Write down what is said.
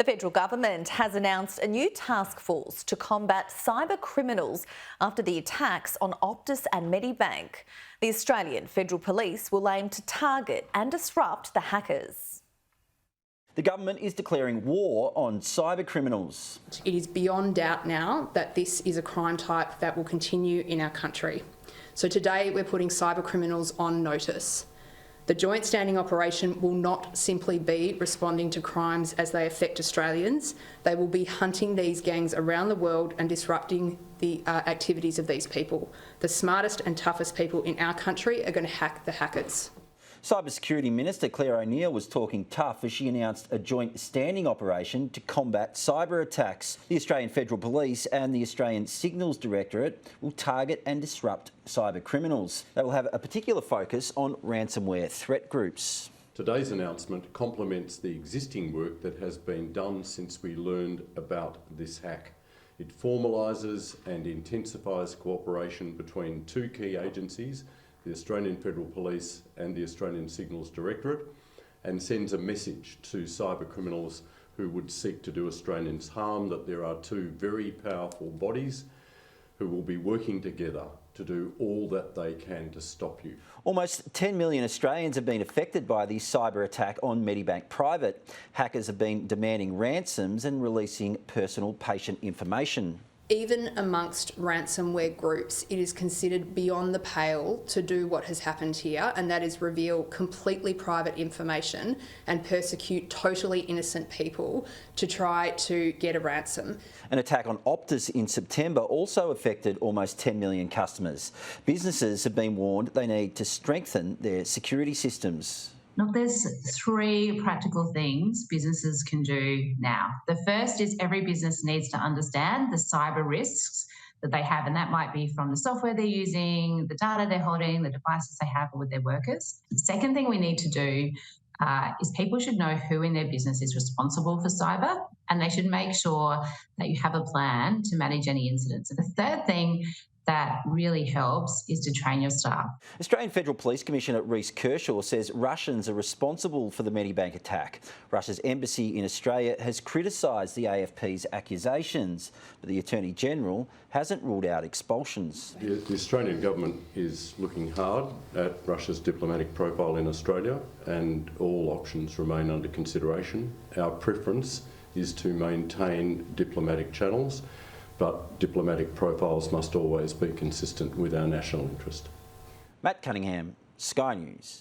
The federal government has announced a new task force to combat cyber criminals after the attacks on Optus and Medibank. The Australian Federal Police will aim to target and disrupt the hackers. The government is declaring war on cyber criminals. It is beyond doubt now that this is a crime type that will continue in our country. So today we're putting cyber criminals on notice. The Joint Standing Operation will not simply be responding to crimes as they affect Australians. They will be hunting these gangs around the world and disrupting the activities of these people. The smartest and toughest people in our country are going to hack the hackers. Security Minister Clare O'Neil was talking tough as she announced a joint standing operation to combat cyber attacks. The Australian Federal Police and the Australian Signals Directorate will target and disrupt cyber criminals. They will have a particular focus on ransomware threat groups. Today's announcement complements the existing work that has been done since we learned about this hack. It formalises and intensifies cooperation between two key agencies, the Australian Federal Police and the Australian Signals Directorate, and sends a message to cyber criminals who would seek to do Australians harm that there are two very powerful bodies who will be working together to do all that they can to stop you. Almost 10 million Australians have been affected by the cyber attack on Medibank Private. Hackers have been demanding ransoms and releasing personal patient information. Even amongst ransomware groups, it is considered beyond the pale to do what has happened here, and that is reveal completely private information and persecute totally innocent people to try to get a ransom. An attack on Optus in September also affected almost 10 million customers. Businesses have been warned they need to strengthen their security systems. Look, there's three practical things businesses can do now. The first is every business needs to understand the cyber risks that they have, and that might be from the software they're using, the data they're holding, the devices they have with their workers. The second thing we need to do is people should know who in their business is responsible for cyber, and they should make sure that you have a plan to manage any incidents. And the third thing that really helps is to train your staff. Australian Federal Police Commissioner Reece Kershaw says Russians are responsible for the Medibank attack. Russia's embassy in Australia has criticised the AFP's accusations, but the Attorney-General hasn't ruled out expulsions. The Australian government is looking hard at Russia's diplomatic profile in Australia, and all options remain under consideration. Our preference is to maintain diplomatic channels, but diplomatic profiles must always be consistent with our national interest. Matt Cunningham, Sky News.